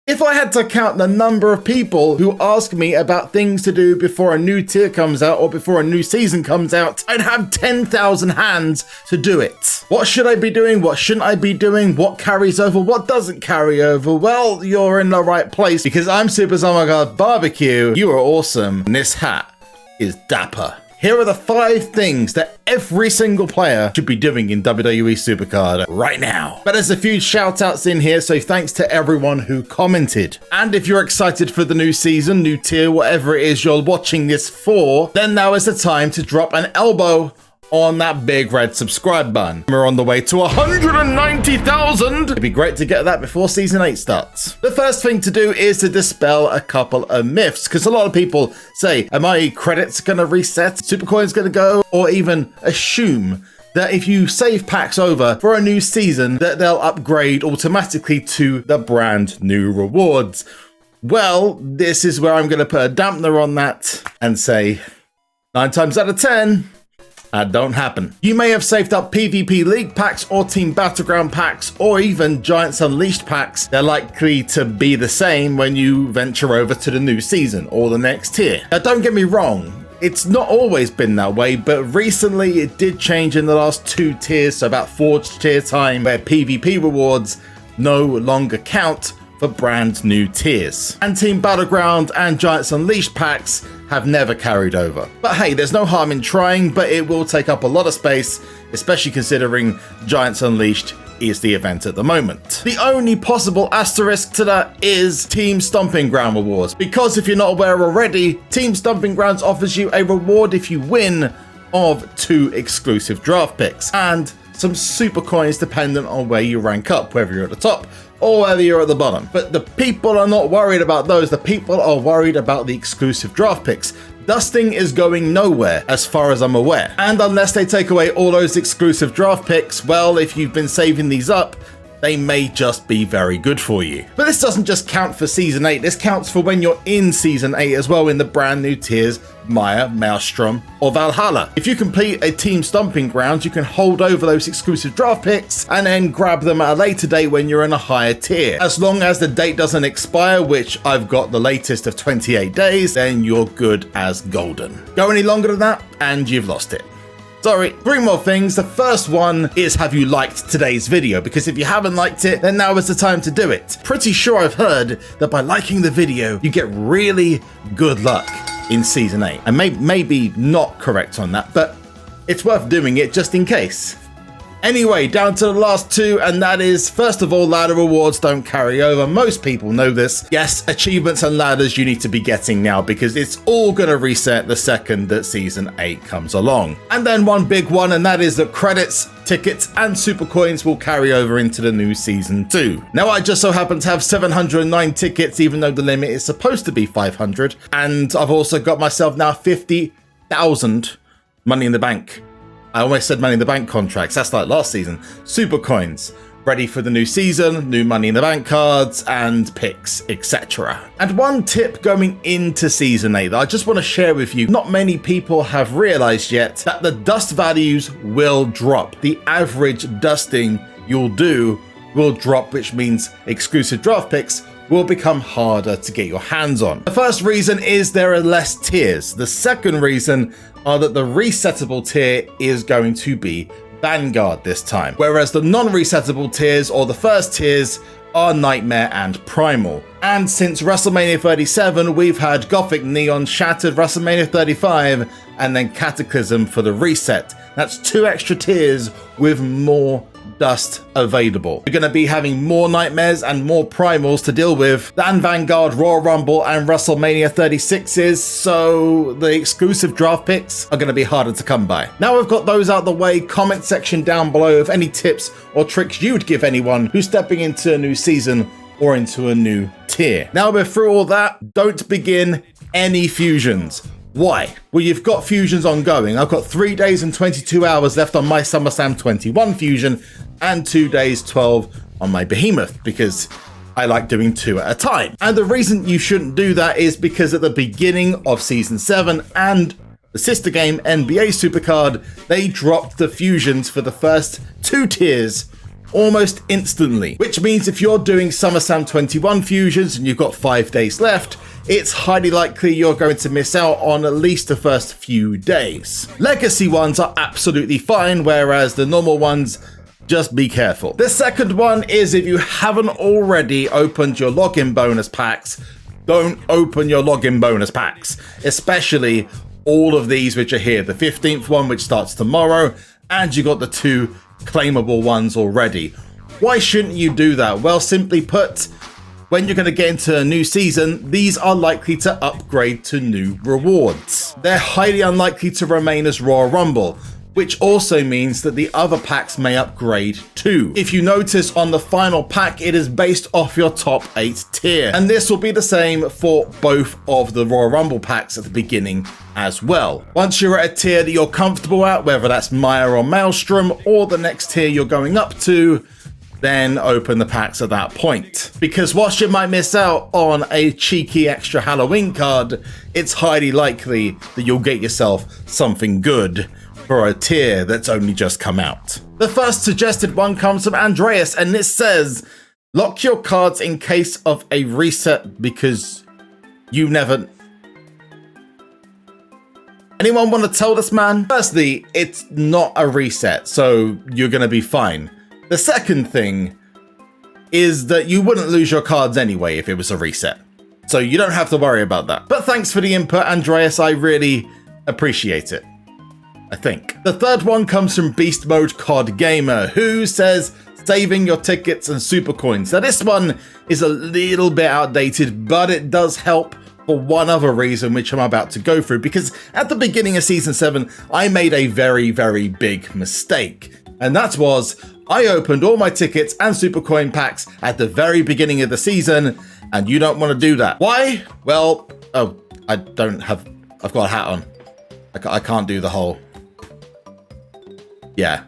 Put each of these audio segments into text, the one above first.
If I had to count the number of people who ask me about things to do before a new tier comes out or before a new season comes out, I'd have 10,000 hands to do it. What should I be doing? What shouldn't I be doing? What carries over? What doesn't carry over? Well, you're in the right place because I'm SuperZombGBBQ. You are awesome. And this hat is dapper. Here are the 5 things that every single player should be doing in WWE SuperCard right now. But there's a few shout outs in here, so thanks to everyone who commented. And if you're excited for the new season, new tier, whatever it is you're watching this for, then now is the time to drop an elbow on that big red subscribe button. We're on the way to 190,000. It'd be great to get that before season 8 starts. The first thing to do is to dispel a couple of myths, because a lot of people say, are my credits gonna reset, Supercoin's gonna go, or even assume that if you save packs over for a new season, that they'll upgrade automatically to the brand new rewards. Well, this is where I'm gonna put a dampener on that and say 9 times out of 10, that don't happen. You may have saved up PvP League packs or Team Battleground packs or even Giants Unleashed packs. They're likely to be the same when you venture over to the new season or the next tier. Now don't get me wrong, it's not always been that way, but recently it did change in the last 2 tiers, so about Forged tier time, where PvP rewards no longer count for brand new tiers. And Team Battleground and Giants Unleashed packs have never carried over. But hey, there's no harm in trying, but it will take up a lot of space, especially considering Giants Unleashed is the event at the moment. The only possible asterisk to that is Team Stomping Ground rewards, because if you're not aware already, Team Stomping Grounds offers you a reward if you win of 2 exclusive draft picks and some super coins dependent on where you rank up, whether you're at the top or whether you're at the bottom. But the people are not worried about those. The people are worried about the exclusive draft picks. Dusting is going nowhere as far as I'm aware. And unless they take away all those exclusive draft picks, well, if you've been saving these up, they may just be very good for you. But this doesn't just count for Season 8, this counts for when you're in Season 8 as well in the brand new tiers, Maya, Maelstrom, or Valhalla. If you complete a Team Stomping Grounds, you can hold over those exclusive draft picks and then grab them at a later date when you're in a higher tier. As long as the date doesn't expire, which I've got the latest of 28 days, then you're good as golden. Go any longer than that, and you've lost it. Sorry, 3 more things. The first one is, have you liked today's video? Because if you haven't liked it, then now is the time to do it. Pretty sure I've heard that by liking the video, you get really good luck in Season 8. I may be not correct on that, but it's worth doing it just in case. Anyway, down to the last 2, and that is, first of all, ladder rewards don't carry over. Most people know this. Yes, achievements and ladders you need to be getting now because it's all going to reset the second that Season 8 comes along. And then one big one, and that is that credits, tickets, and super coins will carry over into the new Season 2. Now, I just so happen to have 709 tickets, even though the limit is supposed to be 500. And I've also got myself now 50,000 Money in the Bank. I almost said Money in the Bank contracts, that's like last season. Super coins, ready for the new season, new Money in the Bank cards and picks, etc. And one tip going into Season 8 that I just want to share with you, not many people have realized yet, that the dust values will drop. The average dusting you'll do will drop, which means exclusive draft picks will become harder to get your hands on. The first reason is there are less tiers. The second reason are that the resettable tier is going to be Vanguard this time, whereas the non-resettable tiers or the first tiers are Nightmare and Primal. And since WrestleMania 37, we've had Gothic Neon, Shattered, WrestleMania 35, and then Cataclysm for the reset. That's 2 extra tiers with more dust available. We're going to be having more Nightmares and more Primals to deal with than Vanguard, Royal Rumble, and WrestleMania 36s, so the exclusive draft picks are going to be harder to come by. Now we've got those out of the way, comment section down below of any tips or tricks you would give anyone who's stepping into a new season or into a new tier. Now we're through all that, don't begin any fusions. Why? Well, you've got fusions ongoing. I've got 3 days and 22 hours left on my SummerSlam 21 fusion and 2 days 12 on my Behemoth because I like doing 2 at a time. And the reason you shouldn't do that is because at the beginning of Season 7 and the sister game NBA SuperCard, they dropped the fusions for the first 2 tiers almost instantly, which means if you're doing SummerSlam 21 fusions and you've got 5 days left, it's highly likely you're going to miss out on at least the first few days. Legacy ones are absolutely fine, whereas the normal ones, just be careful. The second one is if you haven't already opened your login bonus packs, don't open your login bonus packs, especially all of these which are here. The 15th one, which starts tomorrow, and you got the 2 claimable ones already. Why shouldn't you do that? Well, simply put, when you're going to get into a new season, these are likely to upgrade to new rewards. They're highly unlikely to remain as Royal Rumble, which also means that the other packs may upgrade too. If you notice on the final pack, it is based off your top 8 tier. And this will be the same for both of the Royal Rumble packs at the beginning as well. Once you're at a tier that you're comfortable at, whether that's Maya or Maelstrom, or the next tier you're going up to, then open the packs at that point. Because whilst you might miss out on a cheeky extra Halloween card, it's highly likely that you'll get yourself something good for a tier that's only just come out. The first suggested one comes from Andreas, and this says, lock your cards in case of a reset because you never... Anyone want to tell this man? Firstly, it's not a reset, so you're going to be fine. The second thing is that you wouldn't lose your cards anyway if it was a reset, so you don't have to worry about that. But thanks for the input, Andreas. I really appreciate it. I think. The third one comes from Beast Mode COD Gamer, who says saving your tickets and super coins. Now this one is a little bit outdated, but it does help for one other reason, which I'm about to go through, because at the beginning of Season 7, I made a very, very big mistake. And that was, I opened all my tickets and super coin packs at the very beginning of the season, and you don't want to do that. Why? Well, oh, I've got a hat on. I can't do the whole... Yeah.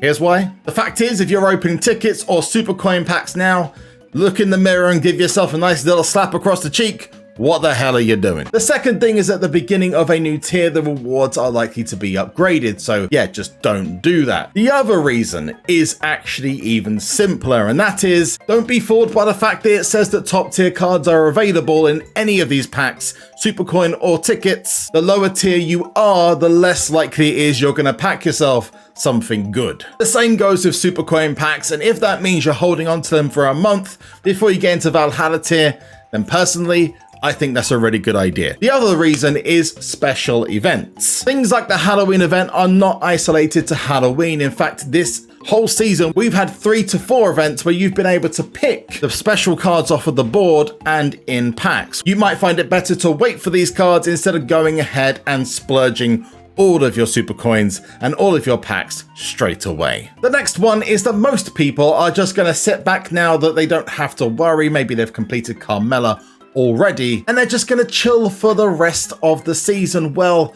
Here's why. The fact is, if you're opening tickets or super coin packs now, look in the mirror and give yourself a nice little slap across the cheek. What the hell are you doing? The second thing is at the beginning of a new tier, the rewards are likely to be upgraded. So yeah, just don't do that. The other reason is actually even simpler, and that is, don't be fooled by the fact that it says that top tier cards are available in any of these packs, Supercoin or tickets. The lower tier you are, the less likely it is you're going to pack yourself something good. The same goes with Supercoin packs, and if that means you're holding on to them for a month before you get into Valhalla tier, then personally, I think that's a really good idea. The other reason is special events. Things like the Halloween event are not isolated to Halloween. In fact, this whole season, we've had 3 to 4 events where you've been able to pick the special cards off of the board and in packs. You might find it better to wait for these cards instead of going ahead and splurging all of your super coins and all of your packs straight away. The next one is that most people are just going to sit back now that they don't have to worry. Maybe they've completed Carmella already, and they're just going to chill for the rest of the season. Well,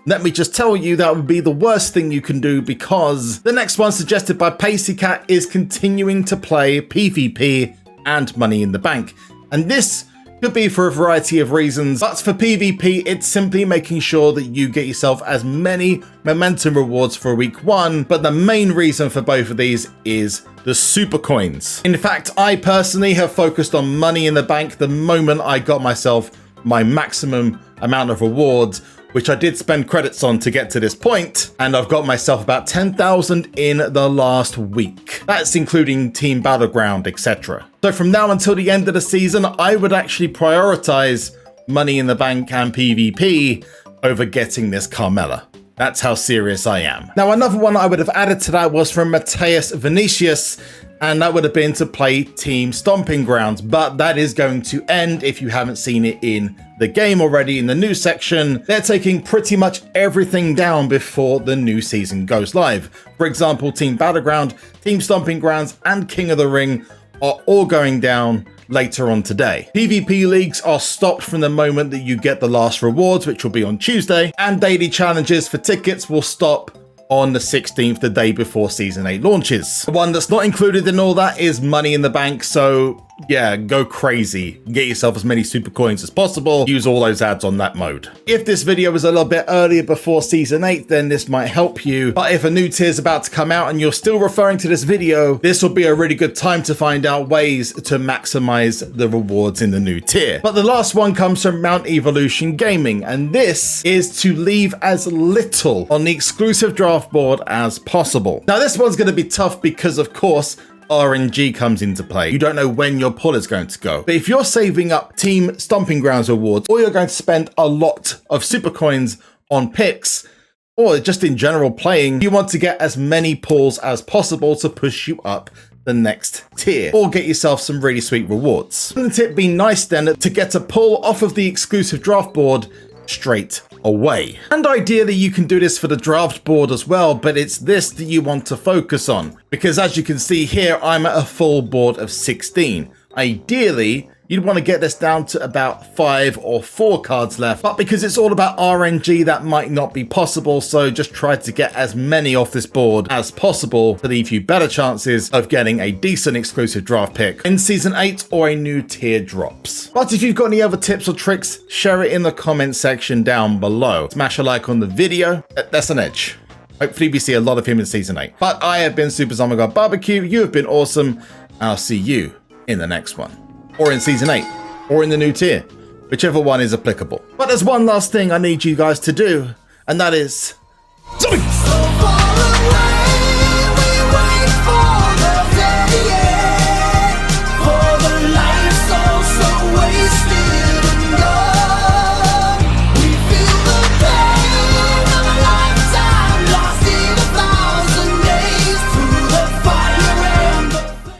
let me just tell you, that would be the worst thing you can do, because the next one suggested by Paceycat is continuing to play PvP and Money in the Bank. And this could be for a variety of reasons, but for PvP, it's simply making sure that you get yourself as many momentum rewards for week 1, but the main reason for both of these is the super coins. In fact, I personally have focused on Money in the Bank the moment I got myself my maximum amount of rewards, which I did spend credits on to get to this point, and I've got myself about 10,000 in the last week. That's including Team Battleground, etc. So from now until the end of the season, I would actually prioritize Money in the Bank and PvP over getting this Carmella. That's how serious I am. Now, another one I would have added to that was from Mateus Vinicius, and that would have been to play Team Stomping Grounds, but that is going to end if you haven't seen it in the game already. In the news section, they're taking pretty much everything down before the new season goes live. For example, Team Battleground, Team Stomping Grounds, and King of the Ring are all going down later on today. PvP leagues are stopped from the moment that you get the last rewards, which will be on Tuesday, and daily challenges for tickets will stop on the 16th, the day before Season 8 launches. The one that's not included in all that is Money in the Bank, so yeah, go crazy. Get yourself as many super coins as possible. Use all those ads on that mode. If this video was a little bit earlier before Season 8, then this might help you. But if a new tier is about to come out and you're still referring to this video, this will be a really good time to find out ways to maximize the rewards in the new tier. But the last one comes from Mount Evolution Gaming, and this is to leave as little on the exclusive draft board as possible. Now this one's going to be tough because, of course, RNG comes into play. You don't know when your pull is going to go. But if you're saving up Team Stomping Grounds rewards, or you're going to spend a lot of super coins on picks, or just in general playing, you want to get as many pulls as possible to push you up the next tier, or get yourself some really sweet rewards. Wouldn't it be nice then to get a pull off of the exclusive draft board straight away? And ideally you can do this for the draft board as well, but it's this that you want to focus on, because as you can see here, I'm at a full board of 16. Ideally you'd want to get this down to about 5 or 4 cards left, but because it's all about RNG, that might not be possible, so just try to get as many off this board as possible to leave you better chances of getting a decent exclusive draft pick in Season 8 or a new tier drops. But if you've got any other tips or tricks, share it in the comment section down below. Smash a like on the video. That's an edge. Hopefully we see a lot of him in Season 8. But I have been SuperZombGBBQ, you have been awesome, and I'll see you in the next one. Or in Season 8, or in the new tier, whichever one is applicable. But there's one last thing I need you guys to do, and that is...